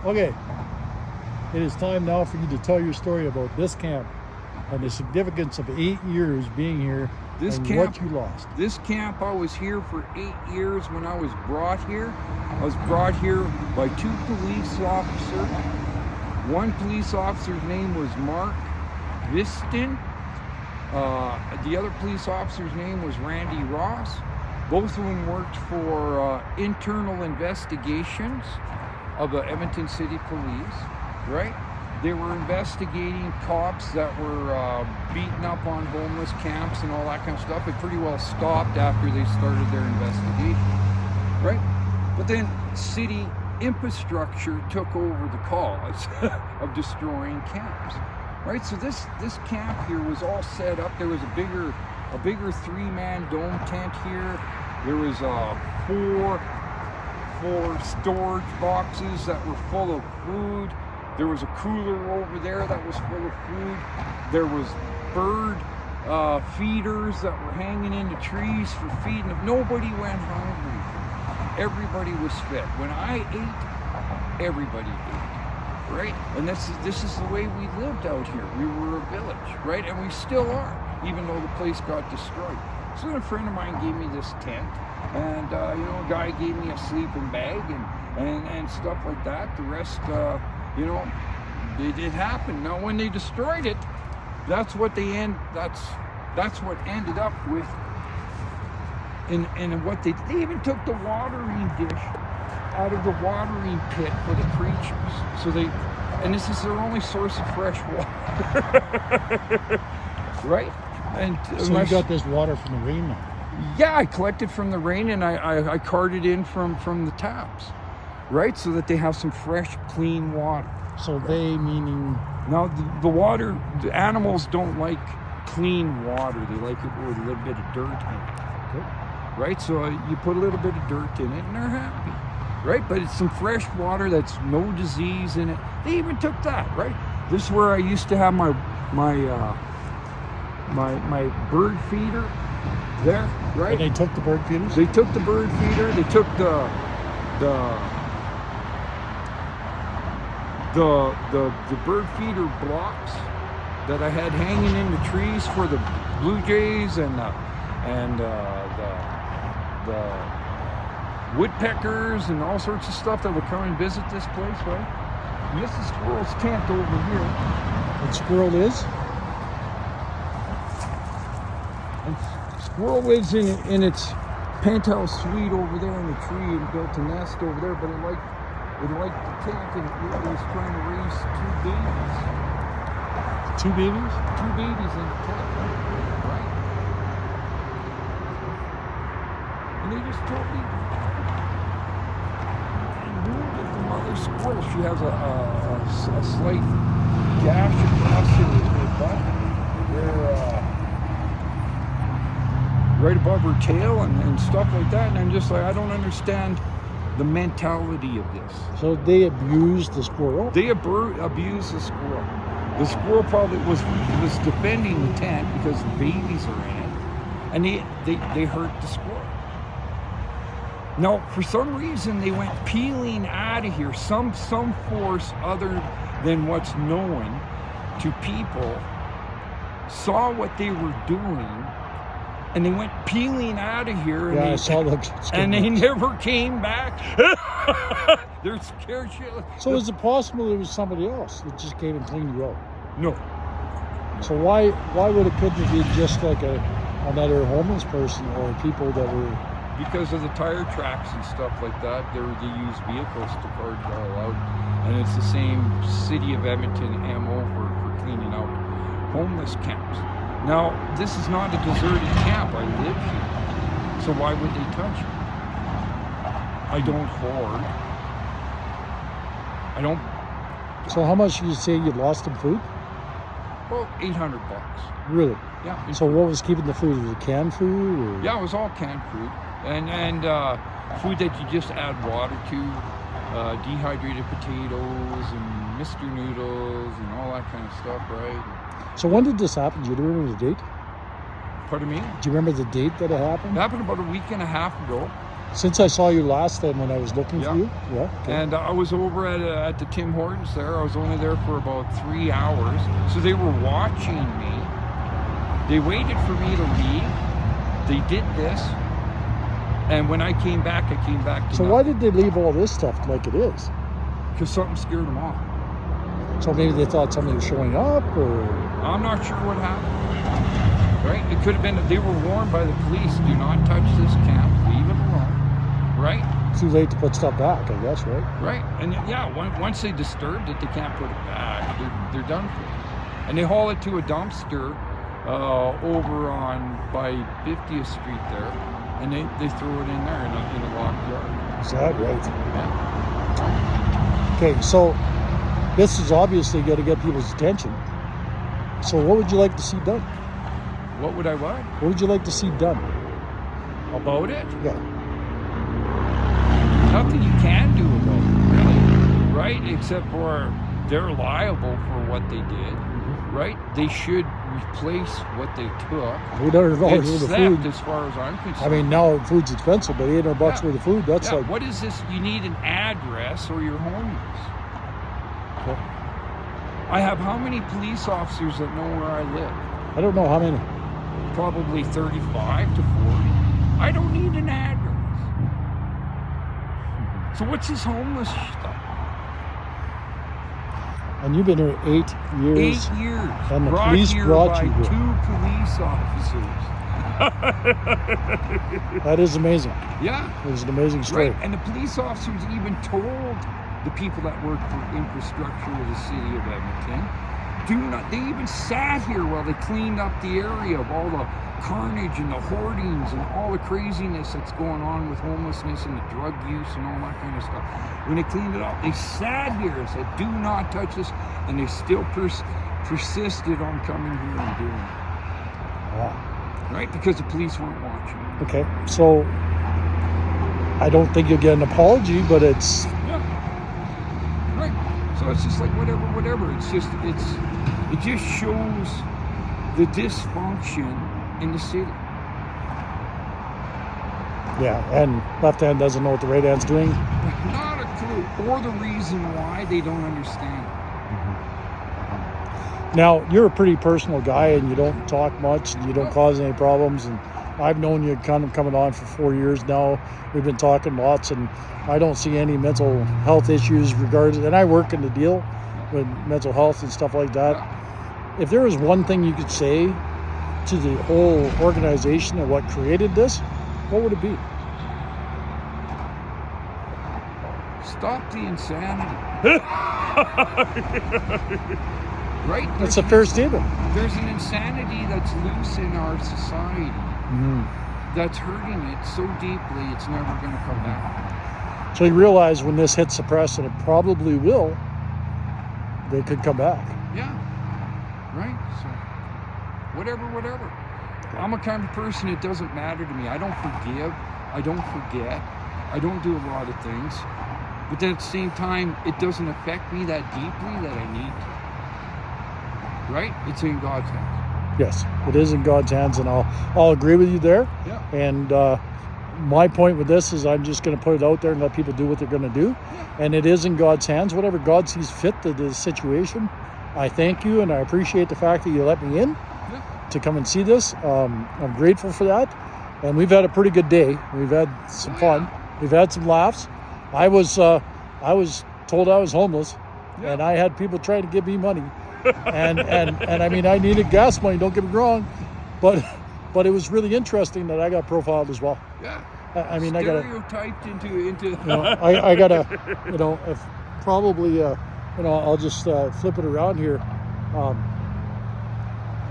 Okay, it is time now for you to tell your story about this camp and the significance of 8 years being here and what you lost. This camp, I was here for 8 years when I was brought here. I was brought here by 2 police officers. One police officer's name was Mark Viston. The other police officer's name was Randy Ross. Both of them worked for internal investigations of the Edmonton City Police, right? They were investigating cops that were beating up on homeless camps and all that kind of stuff. It pretty well stopped after they started their investigation, right? But then city infrastructure took over the cause of destroying camps, right? So this camp here was all set up. There was a bigger 3-man dome tent here. There was 4 storage boxes that were full of food. There was a cooler over there that was full of food. There was bird feeders that were hanging in the trees for feeding them. Nobody went hungry. Everybody was fed. When I ate, everybody ate, right? And this is the way we lived out here. We were a village, right? And we still are, even though the place got destroyed. So then a friend of mine gave me this tent, and a guy gave me a sleeping bag and stuff like that. The rest, it happened. Now, when they destroyed it, that's what what ended up with. And what they even took the watering dish out of the watering pit for the creatures. So and this is their only source of fresh water, right? And so you got this water from the rain now? Yeah, I collected from the rain, and I carted in from the taps, right? So that they have some fresh, clean water. So they meaning? Now the animals don't like clean water. They like it with a little bit of dirt in it. Okay. Right? So you put a little bit of dirt in it and they're happy, right? But it's some fresh water that's no disease in it. They even took that, right? This is where I used to have my bird feeder there, right? And they took the bird feeders? They took the bird feeder. They took the bird feeder blocks that I had hanging in the trees for the blue jays and the woodpeckers and all sorts of stuff that would come and visit this place, right? And this is Squirrel's tent over here. And Squirrel is? And Squirrel lives in its penthouse suite over there in the tree and built a nest over there, but it liked the tent, and it was trying to raise 2 babies. 2 babies? 2 babies in the tent, right? And they just told me, the mother squirrel, she has a slight gash across her butt, right above her tail and stuff like that. And I'm just like, I don't understand the mentality of this. So they abused the squirrel? They abused the squirrel. The squirrel probably was defending the tent because the babies are in it, and they hurt the squirrel. Now, for some reason, they went peeling out of here. Some force other than what's known to people saw what they were doing, and they went peeling out of here. And I saw them. And they never came back. They're scared shitless. So is it possible it was somebody else that just came and cleaned you out? No. So why couldn't it be just like another homeless person or people that were? Because of the tire tracks and stuff like that, they use vehicles to cart it all out. And it's the same City of Edmonton MO for cleaning out homeless camps. Now, this is not a deserted camp. I live here. So why would they touch it? I don't hoard. I don't. So how much did you say you lost in food? Well, $800. Really? Yeah. So what was keeping the food? Was it canned food? Or? Yeah, it was all canned food. And food that you just add water to, dehydrated potatoes and Mr. Noodles and all that kind of stuff, right? So when did this happen? Do you remember the date? Pardon me? Do you remember the date that it happened? It happened about a week and a half ago. Since I saw you last time when I was looking for Yeah. you. Yeah. Okay. And I was over at the Tim Hortons there. I was only there for about 3 hours. So they were watching me. They waited for me to leave. They did this. And when I came back to So why did they leave all this stuff like it is? Because something scared them off. So maybe they thought somebody was showing up, or I'm not sure what happened. Right? It could have been that they were warned by the police, do not touch this camp, leave it alone. Right? too late to put stuff back, I guess, right? Right. And yeah, once they disturbed it, they can't put it back. They're done for it. And they haul it to a dumpster over on by 50th Street there, and they throw it in there in a locked yard. Is that right? Yeah. Okay, so this is obviously going to get people's attention. So what would you like to see done? What would I what? What would you like to see done? About it? Yeah. Nothing you can do about it, really. Right? Except for they're liable for what they did. Right? They should replace what they took. $800 worth of It's food. theft as far as I'm concerned. I mean, now food's expensive, but $800 worth of food, that's like... What is this? You need an address or you're homeless. Okay. I have how many police officers that know where I live? I don't know how many. Probably 35 to 40. I don't need an address. So what's this homeless stuff? And you've been here 8 years. 8 years. And the brought police here brought by you here. 2 police officers. That is amazing. Yeah. It was an amazing story. Right. And the police officers even told the people that work for infrastructure of the city of Edmonton, they even sat here while they cleaned up the area of all the carnage and the hoardings and all the craziness that's going on with homelessness and the drug use and all that kind of stuff. When they cleaned it up, they sat here and said, do not touch this, and they still persisted on coming here and doing it. Wow. Right? Because the police weren't watching. Okay, so I don't think you'll get an apology, but it's... Yeah. Right. So it's just like whatever. It just shows the dysfunction in the city. Yeah, and left hand doesn't know what the right hand's doing. Not a clue. Or the reason why they don't understand. Now, you're a pretty personal guy, and you don't talk much, and you don't cause any problems, and I've known you kind of coming on for 4 years now. We've been talking lots, and I don't see any mental health issues regarding, and I work in the deal with mental health and stuff like that. If there was one thing you could say to the whole organization and what created this, what would it be? Stop the insanity. Right? That's a fair statement. There's an insanity that's loose in our society that's hurting it so deeply it's never going to come back. So you realize when this hits the press, and it probably will, they could come back. Yeah. Right? So, whatever. I'm a kind of person, it doesn't matter to me. I don't forgive. I don't forget. I don't do a lot of things. But then at the same time, it doesn't affect me that deeply that I need to. Right? It's in God's hands. Yes, it is in God's hands, and I'll agree with you there. Yeah. And my point with this is I'm just going to put it out there and let people do what they're going to do. Yeah. And it is in God's hands. Whatever God sees fit to the situation, I thank you, and I appreciate the fact that you let me in to come and see this. I'm grateful for that. And we've had a pretty good day. We've had some fun. We've had some laughs. I was told I was homeless, and I had people trying to give me money. and I mean, I needed gas money, don't get me wrong, but it was really interesting that I got profiled as well. Yeah. I mean, stereotyped into you know, I gotta, you know, if probably, you know, I'll just flip it around here.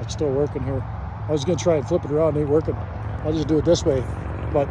It's still working here. I was gonna try and flip it around, it ain't working. I'll just do it this way, but